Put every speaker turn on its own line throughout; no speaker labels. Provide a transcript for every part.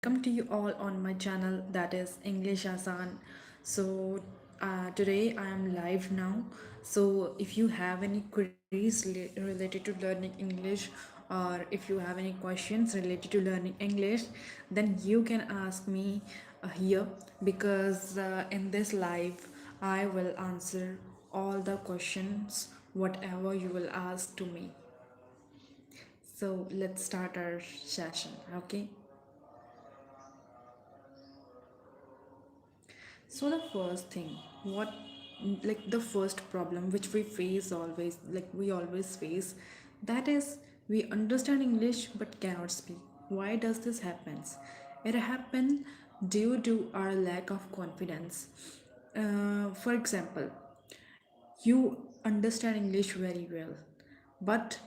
welcome to you all on my channel that is English Aasan. So today I am live now. So if you have any queries related to learning English, or if you have any questions related to learning English, then you can ask me here, because in this live I will answer all the questions whatever you will ask to me. So let's start our session, okay? So the first thing, what like the first problem which we face always, like we always face, that is we understand English but cannot speak. Why does this happens? It happen due to our lack of confidence. For example, you understand English very well, but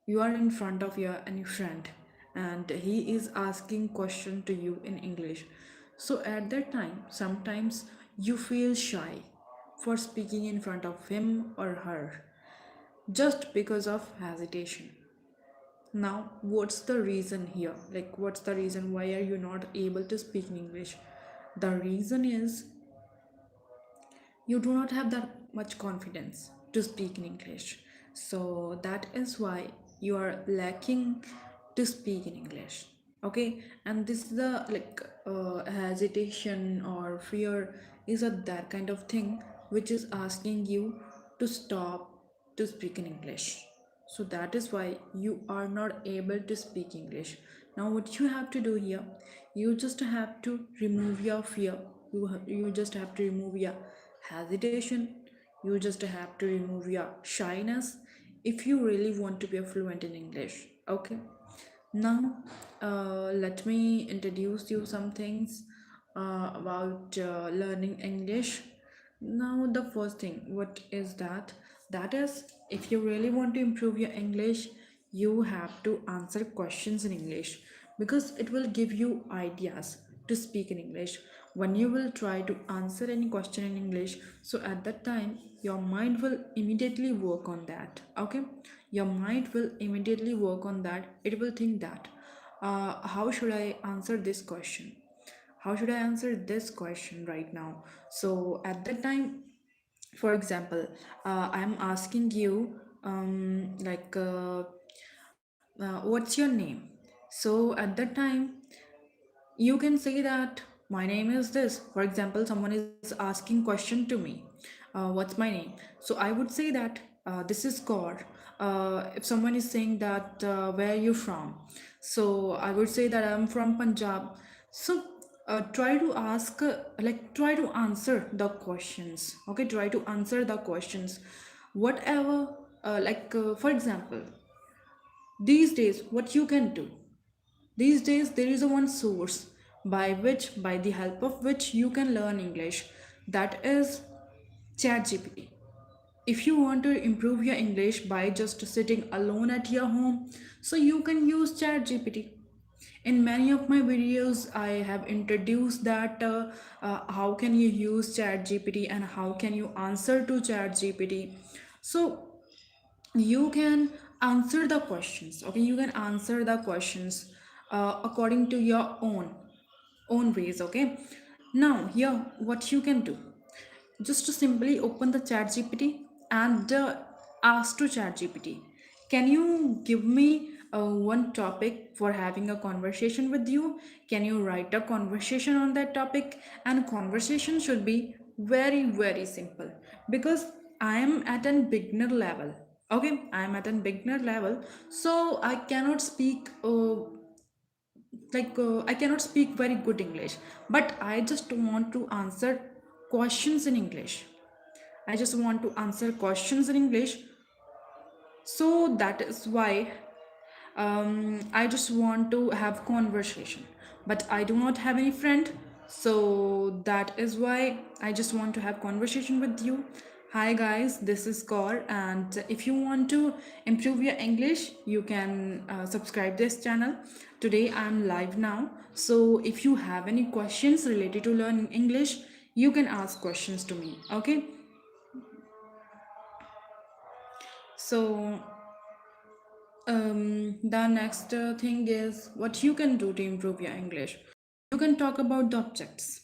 you are in front of your any friend and he is asking question to you in English. So at that time sometimes you feel shy for speaking in front of him or her, just because of hesitation. Now what's the reason here? Like, what's the reason why are you not able to speak in English? The reason is you do not have that much confidence to speak in English. So that is why you are lacking to speak in English. Okay, and this is the hesitation or fear is a that kind of thing which is asking you to stop to speak in English. So that is why you are not able to speak English. Now what you have to do here, you just have to remove your fear. You just have to remove your hesitation. You just have to remove your shyness if you really want to be a fluent in English. Okay, now let me introduce you some things about learning English. Now the first thing, what is that? That is, if you really want to improve your English, you have to answer questions in English, because it will give you ideas to speak in English. When you will try to answer any question in English, so at that time your mind will immediately work on that. Okay, your mind will immediately work on that. It will think that how should I answer this question, how should I answer this question right now. So at that time, for example, I'm asking you what's your name. So at that time you can say that my name is this. For example, someone is asking question to me, what's my name. So I would say that this is Gaur. If someone is saying that where are you from, so I would say that I'm from Punjab. So try to ask try to answer the questions. Okay, try to answer the questions whatever. For example, these days what you can do, these days there is a one source by the help of which you can learn English, that is ChatGPT. If you want to improve your English by just sitting alone at your home, so you can use ChatGPT. In many of my videos I have introduced that how can you use ChatGPT and how can you answer to ChatGPT. So you can answer the questions. Okay, you can answer the questions according to your own ways. Okay, now here what you can do, just to simply open the chat gpt and ask to chat gpt, can you give me one topic for having a conversation with you? Can you write a conversation on that topic? And conversation should be very very simple, because I am at a beginner level. Okay, I am at a beginner level, so I cannot speak I cannot speak very good English, but I just want to answer questions in English. I just want to answer questions in English. So that is why I just want to have conversation, but I do not have any friend. So that is why I just want to have conversation with you. Hi guys, this is Kaur, and if you want to improve your English, you can subscribe this channel. Today I'm live now, so if you have any questions related to learning English, you can ask questions to me. Okay, so the next thing is what you can do to improve your English. You can talk about the objects.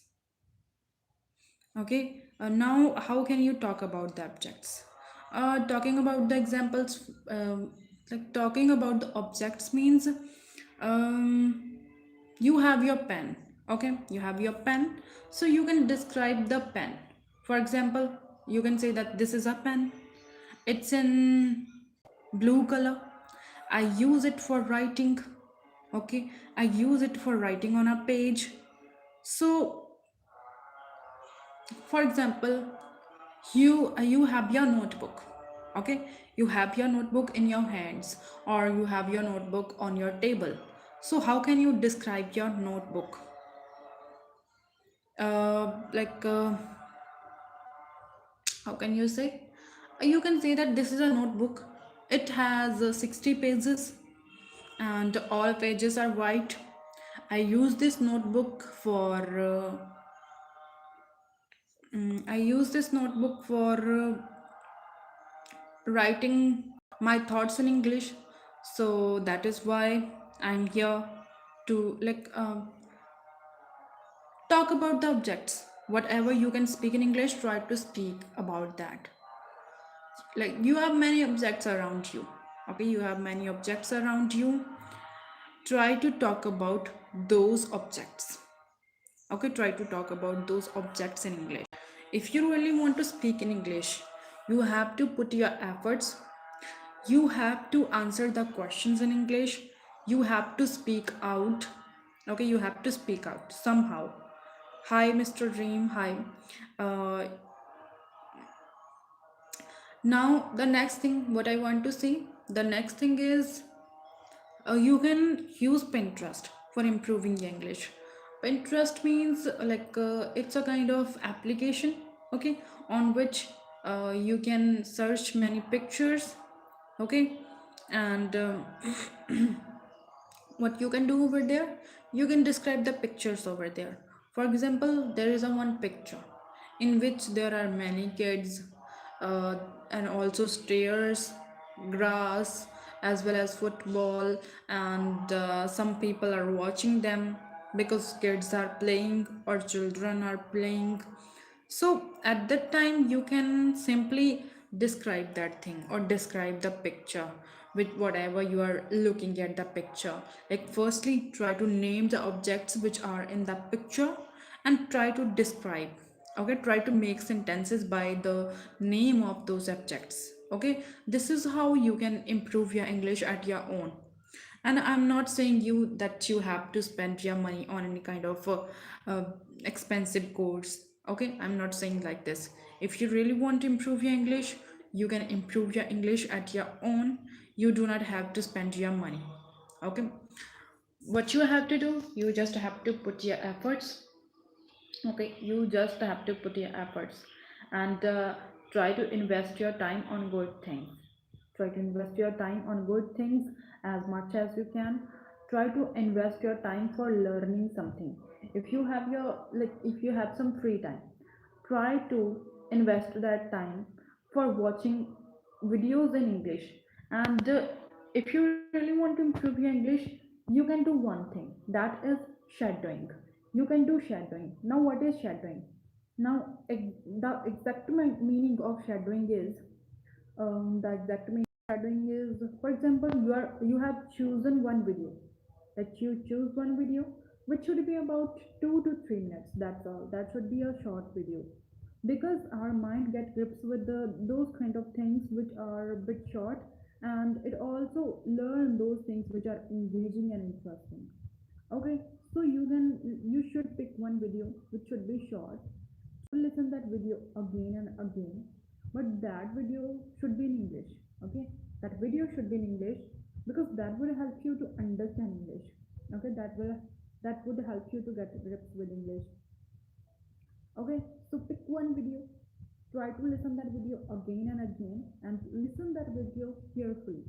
Okay, now how can you talk about the objects? Talking about the examples, like talking about the objects means um, you have your pen. Okay, you have your pen, so you can describe the pen. For example, you can say that this is a pen, it's in blue color, I use it for writing. Okay, I use it for writing on a page. So for example, you have your notebook. Okay, you have your notebook in your hands, or you have your notebook on your table. So how can you describe your notebook? Like how can you say? You can say that this is a notebook. It has 60 pages, and all pages are white. I use this notebook for I use this notebook for writing my thoughts in English. So that is why I'm here to talk about the objects. Whatever you can speak in English, try to speak about that. Like you have many objects around you. Okay, you have many objects around you. Try to talk about those objects. Okay, try to talk about those objects in English. If you really want to speak in English, you have to put your efforts. You have to answer the questions in English. You have to speak out. Okay, you have to speak out somehow. Hi, Mr. Dream. Hi. Uh, Now, the next thing, what I want to see, the next thing is you can use Pinterest for improving your English. Pinterest means it's a kind of application, okay, on which you can search many pictures, okay, and what you can do over there, you can describe the pictures over there. For example, there is a one picture in which there are many kids, uh, and also stairs, grass, as well as football, and some people are watching them because kids are playing or children are playing. So at that time, you can simply describe that thing or describe the picture with whatever you are looking at the picture. Like, firstly, try to name the objects which are in the picture and try to describe. Okay, try to make sentences by the name of those objects. Okay, this is how you can improve your English at your own. And I'm not saying you that you have to spend your money on any kind of uh, expensive course. Okay, I'm not saying like this. If you really want to improve your English, you can improve your English at your own. You do not have to spend your money. Okay, what you have to do, you just have to put your efforts. Okay, you just have to put your efforts and try to invest your time on good things. Try to invest your time on good things as much as you can. Try to invest your time for learning something. If you have your if you have some free time, try to invest that time for watching videos in English. And if you really want to improve your English, you can do one thing, that is shadowing. You can do shadowing. Now what is shadowing? Now the exact meaning of shadowing is the exact meaning of shadowing is, for example, you have chosen one video, that you choose one video which should be about 2 to 3 minutes. That's all. That should be a short video, because our mind get grips with those kind of things which are a bit short, and it also learn those things which are engaging and interesting. Okay, so you should pick one video which should be short, to listen that video again and again, but that video should be in English. Okay, that video should be in English, because that will help you to understand English. Okay, that would help you to get grips with English. Okay, so pick one video, try to listen that video again and again, and listen that video carefully.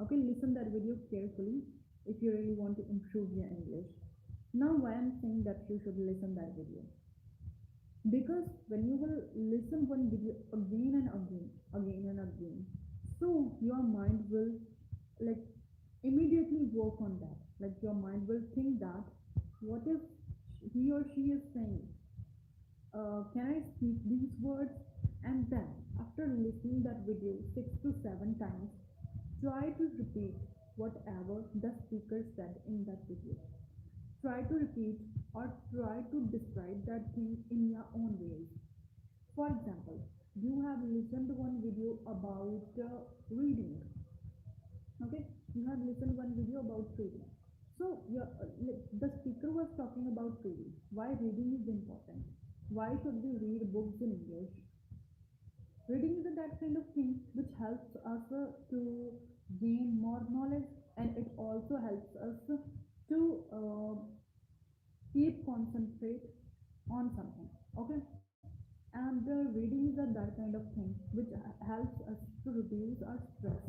Okay, listen that video carefully if you really want to improve your English. Now why I'm saying that you should listen that video, because when you will listen one video again and again and again, so your mind will like immediately work on that. Like your mind will think that What if he or she is saying, can I speak these words? And then, after listening that video 6 to 7 times, try to repeat whatever the speaker said in that video. Try to repeat or try to describe that thing in your own ways. For example, you have listened one video about reading. Okay, you have listened one video about reading. So the speaker was talking about reading. Why reading is important? Why should we read books in English? Reading is that kind of thing which helps us to gain more knowledge, and it also helps us to keep concentrate on something. Okay, and reading is that kind of thing which helps us to reduce our stress.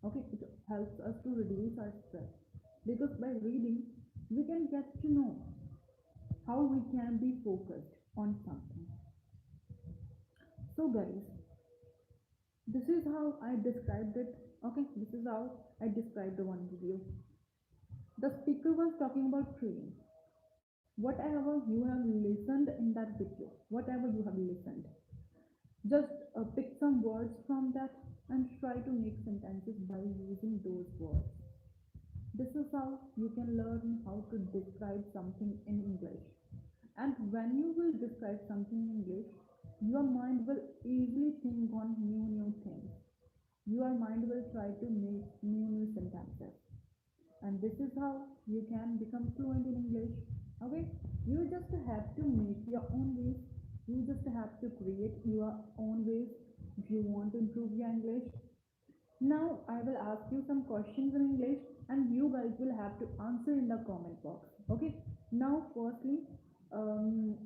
Okay, it helps us to reduce our stress, because by reading we can get to know how we can be focused on something. So guys, this is how I described it. Okay, this is how I described the one video. The speaker was talking about reading. Whatever you have listened in that video, whatever you have listened, just pick some words from that and try to make sentences by using those words. This is how you can learn how to describe something in English. And when you will describe something in English, your mind will easily think on new things. Your mind will try to make new sentences. And this is how you can become fluent in English. Okay? You just have to make your own ways. You just have to create your own ways if you want to improve your English. Now I will ask you some questions in English and you guys will have to answer in the comment box. Okay? Now firstly, um,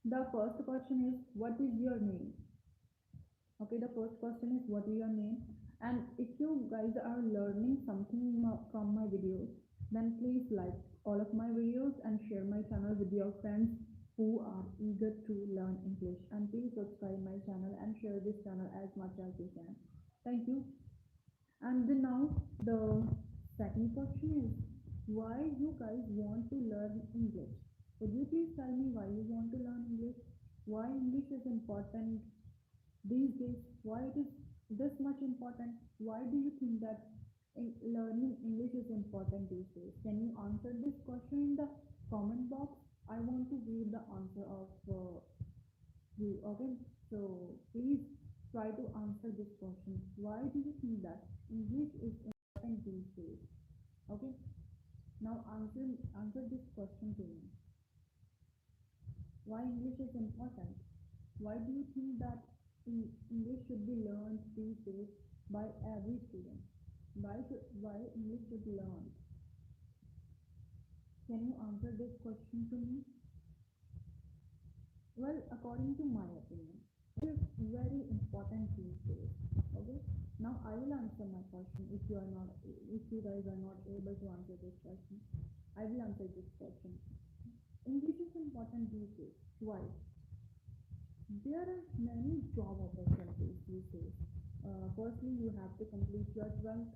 the first question is, what is your name? Okay, the first question is, what is your name? And if you guys are learning something from my videos, then please like all of my videos and share my channel with your friends who are eager to learn English. And please subscribe my channel and share this channel as much as you can. Thank you. And then now the second question is, why you guys want to learn English? Could you please tell me why you want to learn English? Why English is important these days? Why it is this much important? Why do you think that learning English is important these days? Can you answer this question in the comment box? I want to read the answer of you. Okay, so please try to answer this question. Why do you think that English is important these days? Okay, now answer this question to me. Why English is important? Why do you think that English should be learned these days by every student? Why English should be learned? Can you answer this question to me? Well, according to my opinion, it is very important these days. Okay. Now I will answer my question. If you guys are not able to answer this question, I will answer this question. English is important these days. Why? There are many job opportunities these days. Firstly, you have to complete your 12th,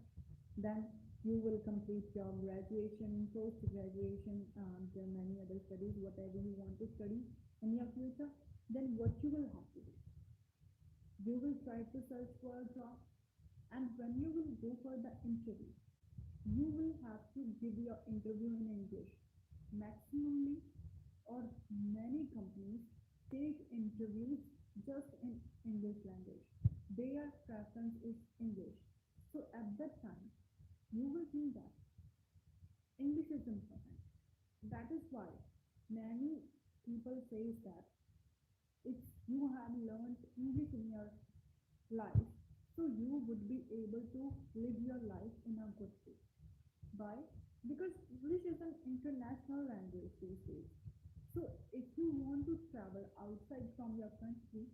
then you will complete your graduation, post graduation, and many other studies, whatever you want to study in your future. Then, what you will have to do? You will try to search for a job, and when you will go for the interview, you will have to give your interview in English. Maximally, or many companies take interviews just in English language. Their preference is English. So at that time, you will think that English is important. That is why many people say that if you have learned English in your life, so you would be able to live your life in a good way. Why? Because English is an international language these days. So if you want to travel outside from your country,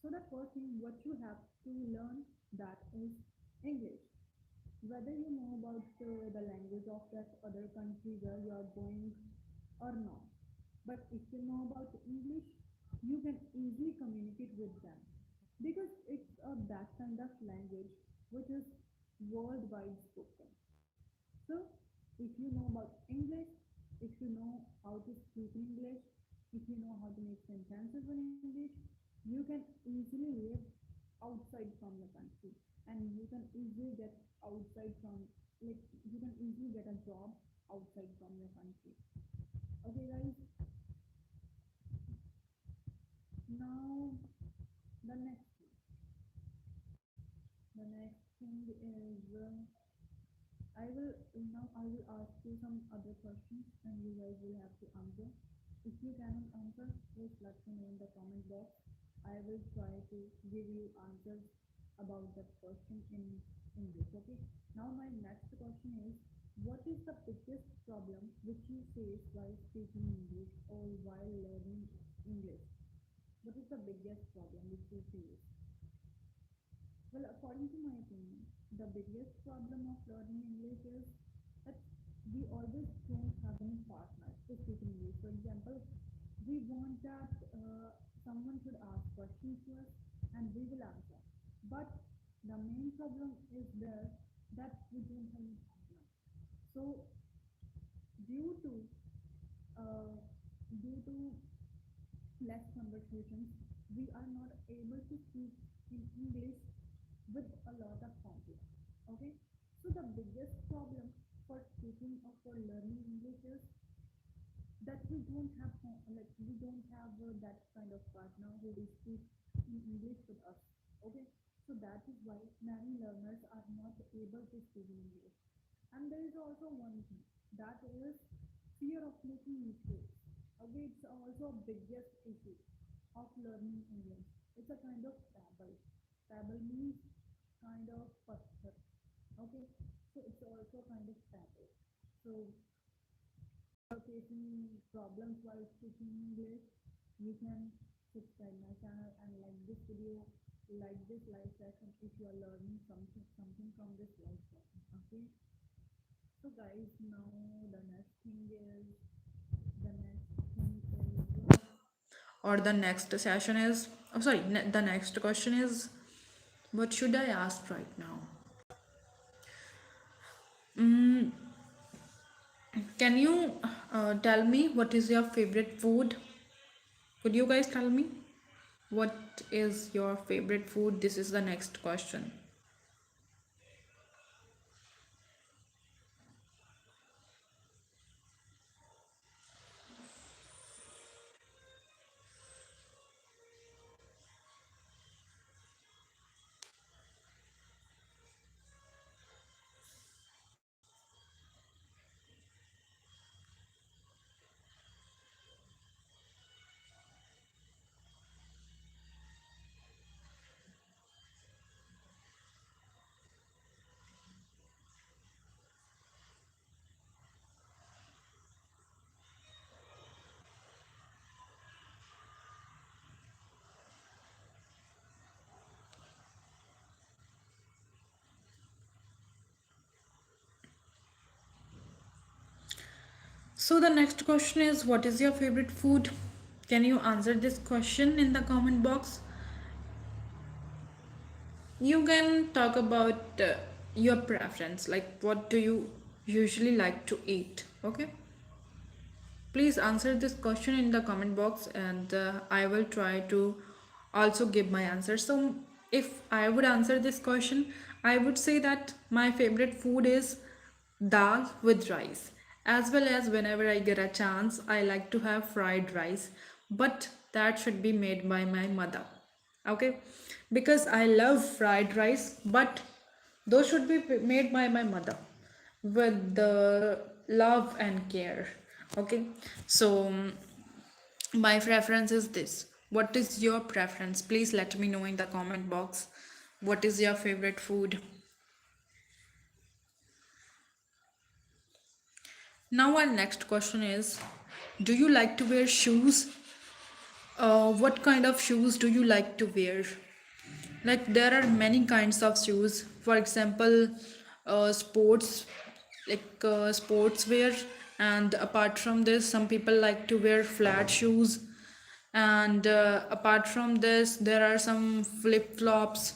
so the first thing what you have to learn that is English. Whether you know about the language of that other country where you are going or not. But if you know about English, you can easily communicate with them because it's that kind of language which is worldwide spoken. if you know about English, if you know how to speak English, if you know how to make sentences in English, you can easily live outside from the country, and you can easily get outside from, like, you can easily get a job outside from your country. Okay, guys. Now the next thing. The next thing is I will ask you some other questions and you guys will have to answer. If you cannot answer, please let me know in the comment box. I will try to give you answers about that question in English. Okay. Now my next question is, what is the biggest problem which you face while speaking English or while learning English? What is the biggest problem which you face? Well, according to my opinion, the biggest problem of learning English is that we always don't have any partner to speak in English. For example, we want that someone should ask questions to us and we will answer. But the main problem is there that we don't have any partner. So due to uh, due to less conversations, we are not able to speak in English with a lot of confidence. Okay, so the biggest problem for speaking or for learning English is that we don't have we don't have that kind of partner who will speak in English with us. Okay, so that is why many learners are not able to speak in English. And there is also one thing, that is fear of making mistakes. Okay, it's also a biggest issue of learning English. It's a kind of tabble. Tabble means kind of putter. Okay, so it's also kind of tabble. So are facing problems while speaking English, you can subscribe my channel and like this video, like this live session if you are learning something from this live session. Okay. So guys, now the next thing is the next thing is or the next session is, oh sorry, the next question is, what should I ask right now? Mm, can you tell me what is your favorite food? Could you guys tell me what is your favorite food? This is the next question. So the next question is, what is your favorite food? Can you answer this question in the comment box? You can talk about your preference, like what do you usually like to eat? Okay, please answer this question in the comment box and I will try to also give my answer. So if I would answer this question, I would say that my favorite food is dal with rice, as well as whenever I get a chance I like to have fried rice, but that should be made by my mother. Okay, because I love fried rice, but those should be made by my mother with the love and care. Okay, so my preference is this. What is your preference? Please let me know in the comment box. What is your favorite food? Now our next question is, do you like to wear shoes? What kind of shoes do you like to wear? Like there are many kinds of shoes. For example, sports, like sports wear, and apart from this, some people like to wear flat shoes. And apart from this, there are some flip flops.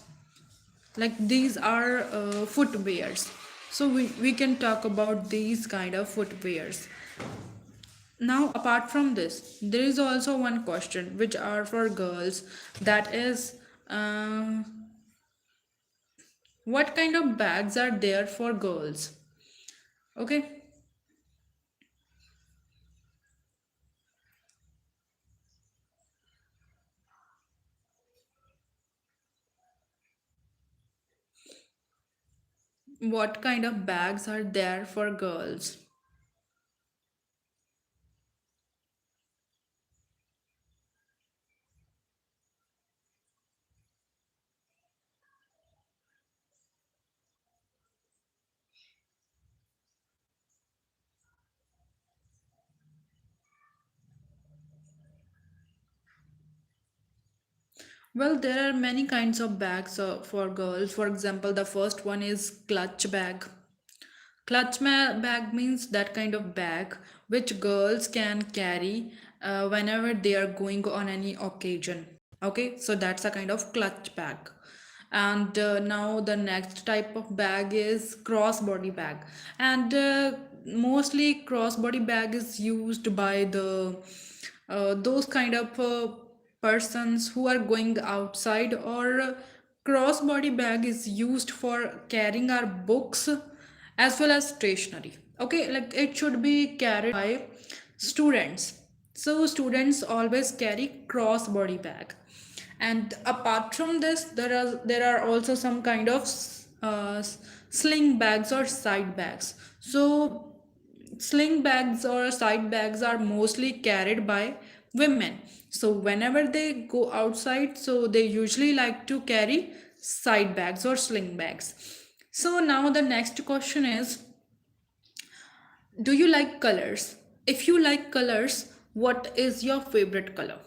Like these are footwears. So we can talk about these kind of footwears. Now, apart from this, there is also one question which are for girls, that is, uh, what kind of bags are there for girls? Okay, what kind of bags are there for girls? Well, there are many kinds of bags for girls. For example, the first one is clutch bag. Bag means that kind of bag which girls can carry whenever they are going on any occasion. Okay, so that's a kind of clutch bag. And now the next type of bag is crossbody bag. And mostly crossbody bag is used by the those kind of persons who are going outside, or crossbody bag is used for carrying our books as well as stationery. Okay, like it should be carried by students. So students always carry crossbody bag. And apart from this, there are also some kind of sling bags or side bags. So sling bags or side bags are mostly carried by women. So whenever they go outside, so they usually like to carry side bags or sling bags. So now the next question is, do you like colors? If you like colors, what is your favorite color?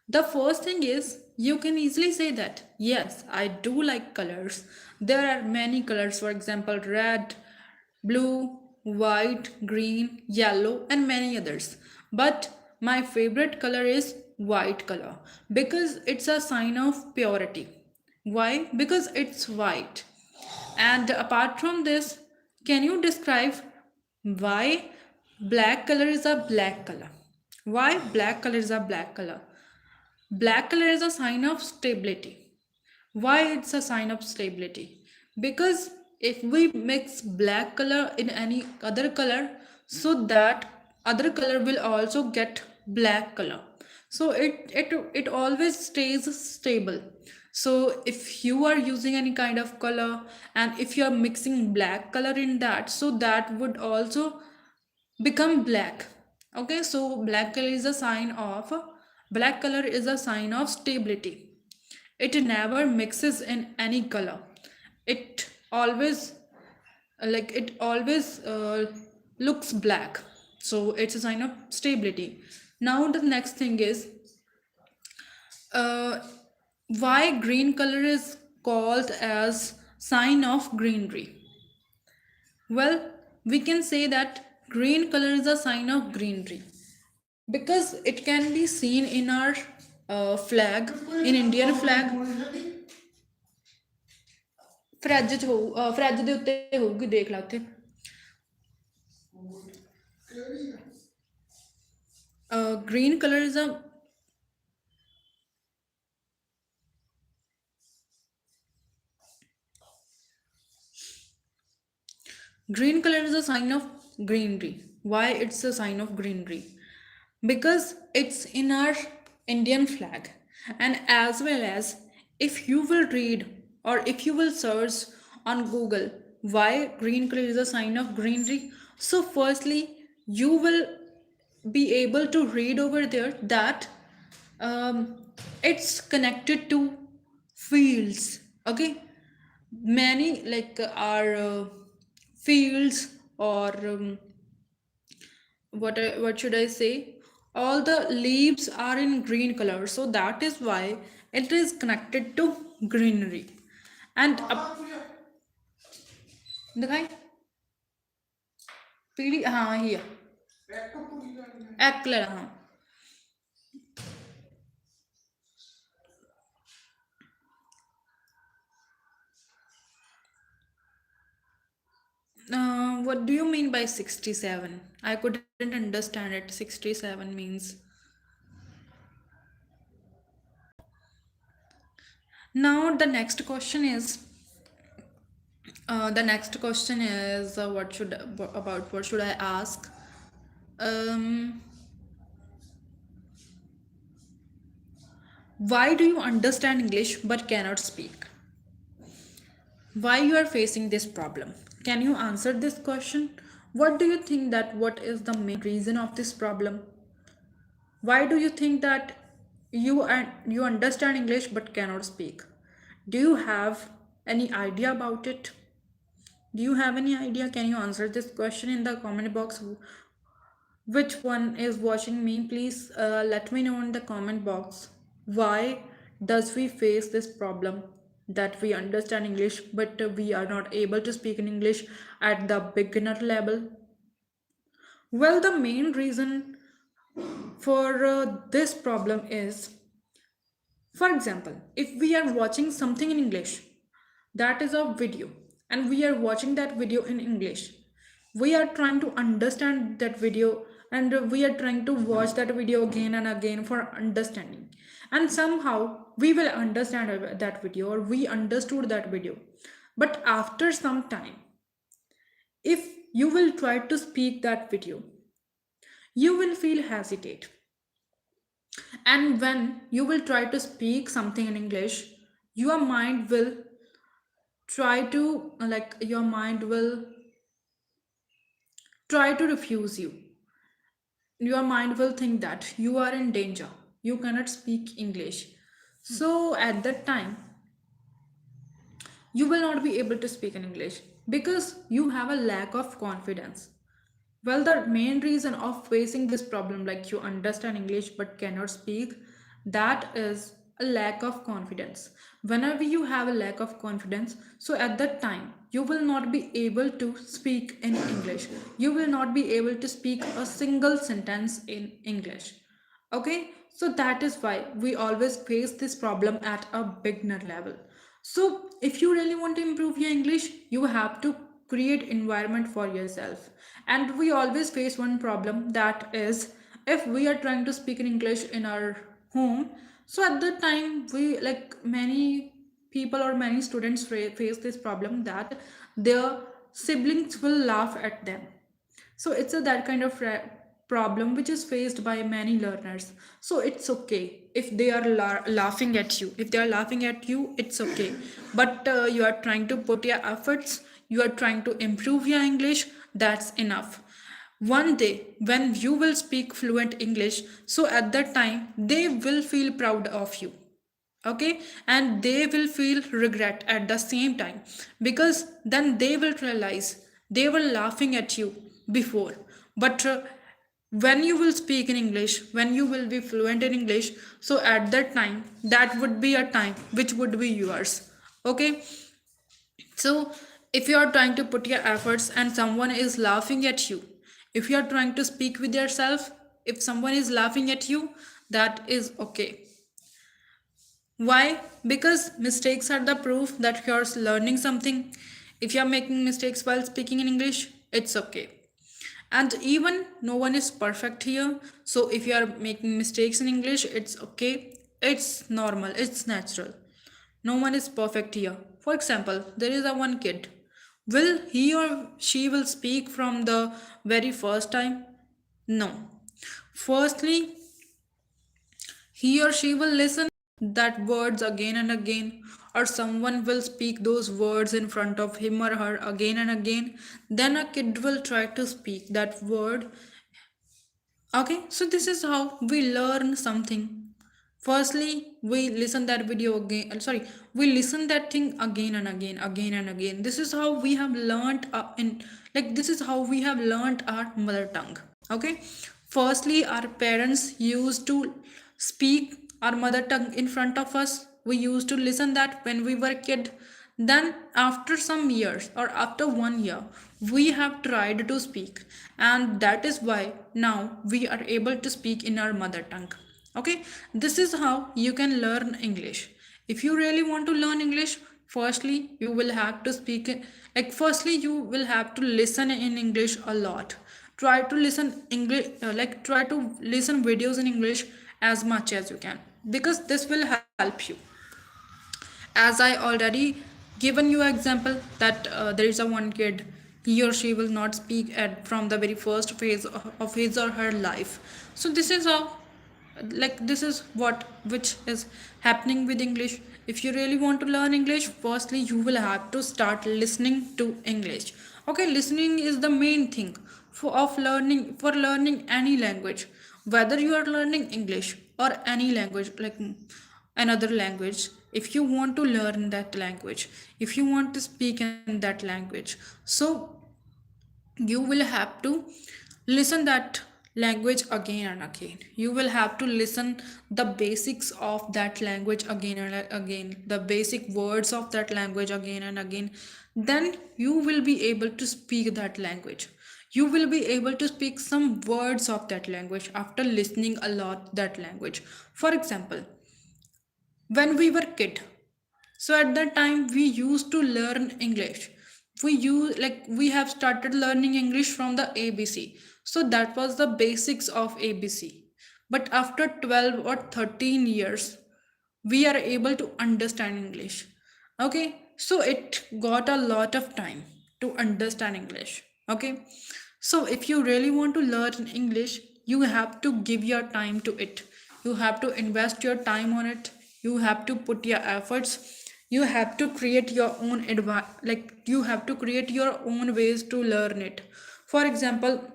The first thing is, you can easily say that yes, I do like colors. There are many colors, for example, red, blue, white, green, yellow, and many others. But my favorite color is white color because it's a sign of purity. Why? Because it's white. And apart from this, can you describe why black color is a black color? Why black color is a black color? Black color is a sign of stability. Why it's a sign of stability? Because if we mix black color in any other color, so that other color will also get black color. So it always stays stable. So if you are using any kind of color, and if you are mixing black color in that, so that would also become black. Okay, so black color is a sign of stability. It never mixes in any color. It always, it always looks black. So it's a sign of stability. Now the next thing is, uh, why green color is called as sign of greenery? Well, we can say that green color is a sign of greenery because it can be seen in our flag, in Indian flag. Fridge ਦੇ ਉੱਤੇ ਹੋਊਗੀ, ਦੇਖ ਲਾ ਉੱਥੇ। Green color is a Green color is a sign of greenery. Why it's a sign of greenery? Because it's in our Indian flag. And as well as, if you will read or if you will search on Google why green color is a sign of greenery, so firstly you will be able to read over there that um, it's connected to fields. Okay, many our fields, or what should I say, all the leaves are in green color, so that is why it is connected to greenery. And दिखाई पीली, हाँ ही एक colour, हाँ। What do you mean by 67? I couldn't understand it. 67 means. Now the next question is what should I ask? Um, why do you understand English but cannot speak? Why you are facing this problem? Can you answer this question? What do you think that what is the main reason of this problem? Why do you think that you understand English but cannot speak? Do you have any idea about it? Do you have any idea? Can you answer this question in the comment box? Which one is watching me? Please let me know in the comment box. Why does we face this problem that we understand English but we are not able to speak in English at the beginner level? Well, the main reason for this problem is, for example, if we are watching something in English, that is a video, and we are watching that video in English, we are trying to understand that video and we are trying to watch that video again and again for understanding. And somehow we will understand that video or we understood that video. But after some time, if you will try to speak that video, you will feel hesitate, and when you will try to speak something in English, your mind will your mind will try to refuse you. Your mind will think that you are in danger, you cannot speak English. So at that time you will not be able to speak in English because you have a lack of confidence. Well, the main reason of facing this problem, like you understand English but cannot speak, that is a lack of confidence. Whenever you have a lack of confidence, so at that time you will not be able to speak in English. You will not be able to speak a single sentence in English. Okay, so that is why we always face this problem at a beginner level. So if you really want to improve your English, you have to create environment for yourself. And we always face one problem, that is, if we are trying to speak in English in our home, so at that time we, like many people or many students face this problem, that their siblings will laugh at them. So it's a that kind of problem which is faced by many learners. So it's okay if they are laughing at you. If they are laughing at you, it's okay. But you are trying to put your efforts, you are trying to improve your English, that's enough. One day when you will speak fluent English, so at that time they will feel proud of you. Okay, and they will feel regret at the same time, because then they will realize they were laughing at you before. But when you will speak in English, when you will be fluent in English, so at that time that would be a time which would be yours. Okay, so if you are trying to put your efforts and someone is laughing at you, if you are trying to speak with yourself, if someone is laughing at you, that is okay. Why? Because mistakes are the proof that you're learning something. If you're making mistakes while speaking in English, it's okay. And even no one is perfect here. So if you are making mistakes in English, it's okay. It's normal, it's natural. No one is perfect here. For example, there is a one kid. Will he or she will speak from the very first time? No. Firstly, he or she will listen that words again and again, or someone will speak those words in front of him or her again and again. Then a kid will try to speak that word. Okay, so this is how we learn something. Firstly, we listen that video again, sorry, we listen that thing again and again, again and again. This is how we have learned this is how we have learned our mother tongue. Okay, firstly our parents used to speak our mother tongue in front of us. We used to listen that when we were a kid. Then after some years or after 1 year, we have tried to speak, and that is why now we are able to speak in our mother tongue. Okay, this is how you can learn English. If you really want to learn English, firstly you will have to speak like firstly you will have to listen in English a lot. Try to listen English, try to listen videos in English as much as you can, because this will help you. As I already given you example that there is a one kid, he or she will not speak at from the very first phase of his or her life. So this is how, this is what which is happening with English. If you really want to learn English, firstly you will have to start listening to English. Okay, listening is the main thing for learning any language, whether you are learning English or any language, another language. If you want to learn that language, if you want to speak in that language, so you will have to listen that language again and again. You will have to listen the basics of that language again and again, the basic words of that language again and again. Then you will be able to speak that language. You will be able to speak some words of that language after listening a lot that language. For example, when we were kid, so at that time we used to learn English. We have started learning English from the ABC. So that was the basics of ABC. But after 12 or 13 years, we are able to understand English. Okay, so it got a lot of time to understand English. Okay, so if you really want to learn English, you have to give your time to it. You have to invest your time on it. You have to put your efforts. You have to create your own you have to create your own ways to learn it. For example,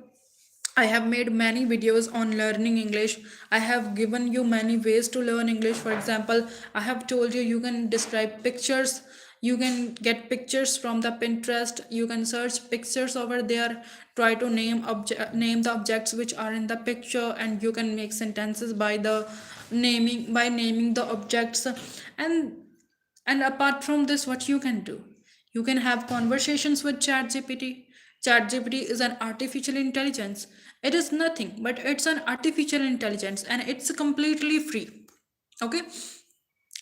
I have made many videos on learning English. I have given you many ways to learn English. For example, I have told you you can describe pictures. You can get pictures from the Pinterest. You can search pictures over there. Try to name the objects which are in the picture, and you can make sentences by naming the objects. And and apart from this, what you can do? You can have conversations with ChatGPT. ChatGPT is an artificial intelligence. It is nothing, but it's an artificial intelligence and it's completely free. Okay?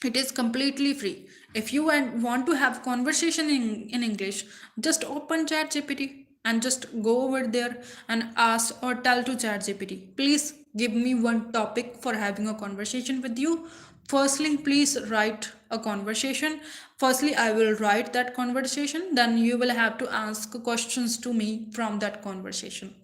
It is completely free. If you want to have conversation in English, just open ChatGPT and just go over there and ask or tell to ChatGPT, please give me one topic for having a conversation with you. Firstly, please write a conversation. Firstly, I will write that conversation, then you will have to ask questions to me from that conversation.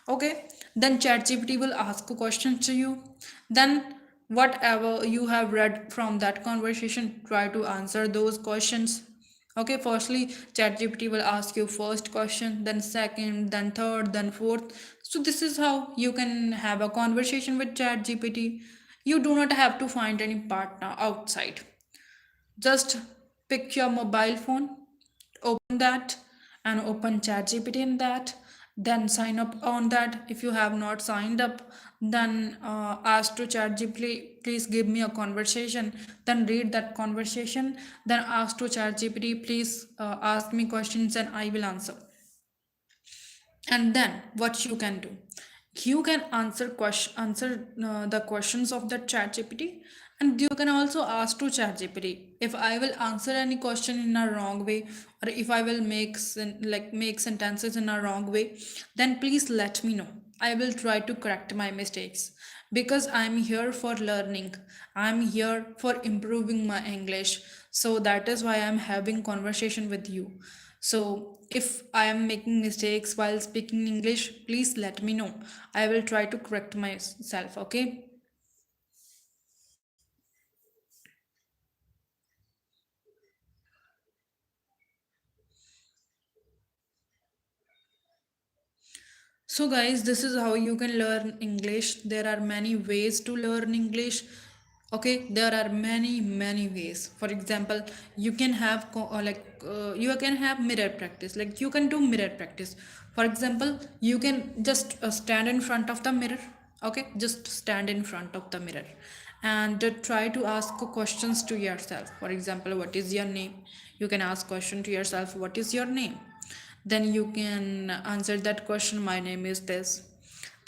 Okay, then ChatGPT will ask a question to you. Then whatever you have read from that conversation, try to answer those questions. Okay, firstly ChatGPT will ask you first question, then second, then third, then fourth. So this is how you can have a conversation with ChatGPT. You do not have to find any partner outside. Just pick your mobile phone, open that, and open ChatGPT in that. Then sign up on that. If you have not signed up, then ask to ChatGPT, please give me a conversation. Then read that conversation. Then ask to ChatGPT, please ask me questions, and I will answer. And then what you can do, you can answer the questions of the ChatGPT, and you can also ask to ChatGPT, if I will answer any question in a wrong way, or if I will make sentences in a wrong way, then please let me know. I will try to correct my mistakes, because I'm here for learning. I'm here for improving my English. So that is why I'm having conversation with you. So if I am making mistakes while speaking English, please let me know. I will try to correct myself, okay? So, guys, this is how you can learn English. There are many ways to learn English. Okay, there are many ways. For example, you can have you can have mirror practice. Like you can do mirror practice. For example, you can just stand in front of the mirror. Okay, just stand in front of the mirror and try to ask questions to yourself. For example, what is your name? You can ask question to yourself, what is your name? Then you can answer that question, my name is this.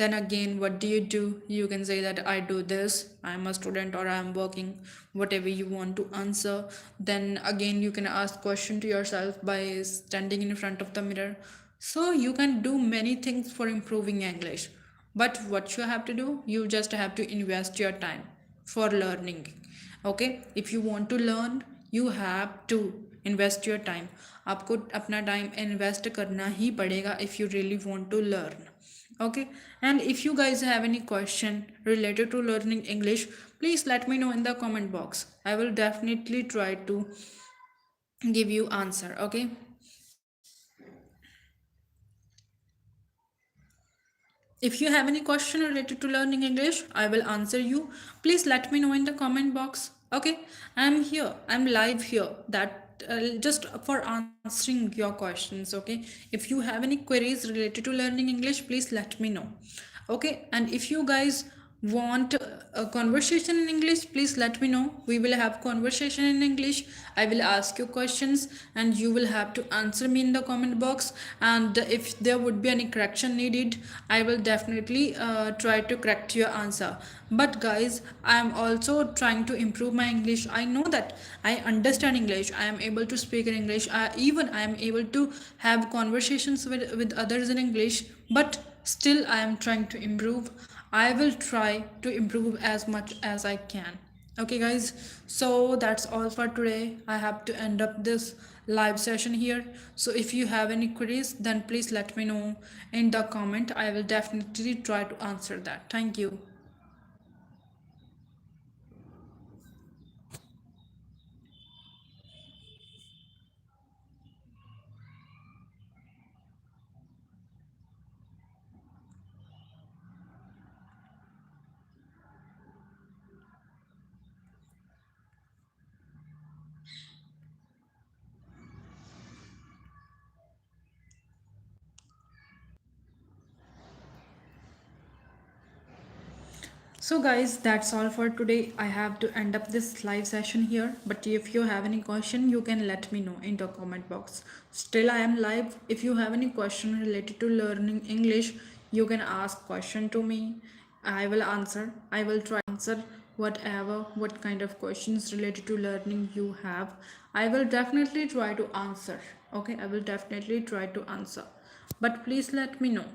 Then again, what do? You can say that I do this, I'm a student, or I'm working, whatever you want to answer. Then again, you can ask question to yourself by standing in front of the mirror. So you can do many things for improving English. But what you have to do, you just have to invest your time for learning. Okay, if you want to learn, you have to invest your time. आपको अपना time invest करना ही पड़ेगा if you really want to learn. Okay, and if you guys have any question related to learning English, please let me know in the comment box. I will definitely try to give you answer. Okay, if you have any question related to learning English, I will answer you. Please let me know in the comment box. Okay, I'm here. I'm live here. That just for answering your questions. Okay, if you have any queries related to learning English, please let me know. Okay, and if you guys want a conversation in English, please let me know. We will have conversation in English. I will ask you questions and you will have to answer me in the comment box. And if there would be any correction needed, I will definitely try to correct your answer. But guys, I am also trying to improve my English. I know that I understand English, I am able to speak in English, even I am able to have conversations with others in English, but still I am trying to improve. I will try to improve as much as I can. Okay, guys, so that's all for today. I have to end up this live session here. So if you have any queries, then please let me know in the comment. I will definitely try to answer that. Thank you. So guys, that's all for today. I have to end up this live session here. But if you have any question, you can let me know in the comment box. Still, I am live. If you have any question related to learning English, you can ask question to me. I will answer. I will try answer what kind of questions related to learning you have. I will definitely try to answer. Okay, I will definitely try to answer. But please let me know.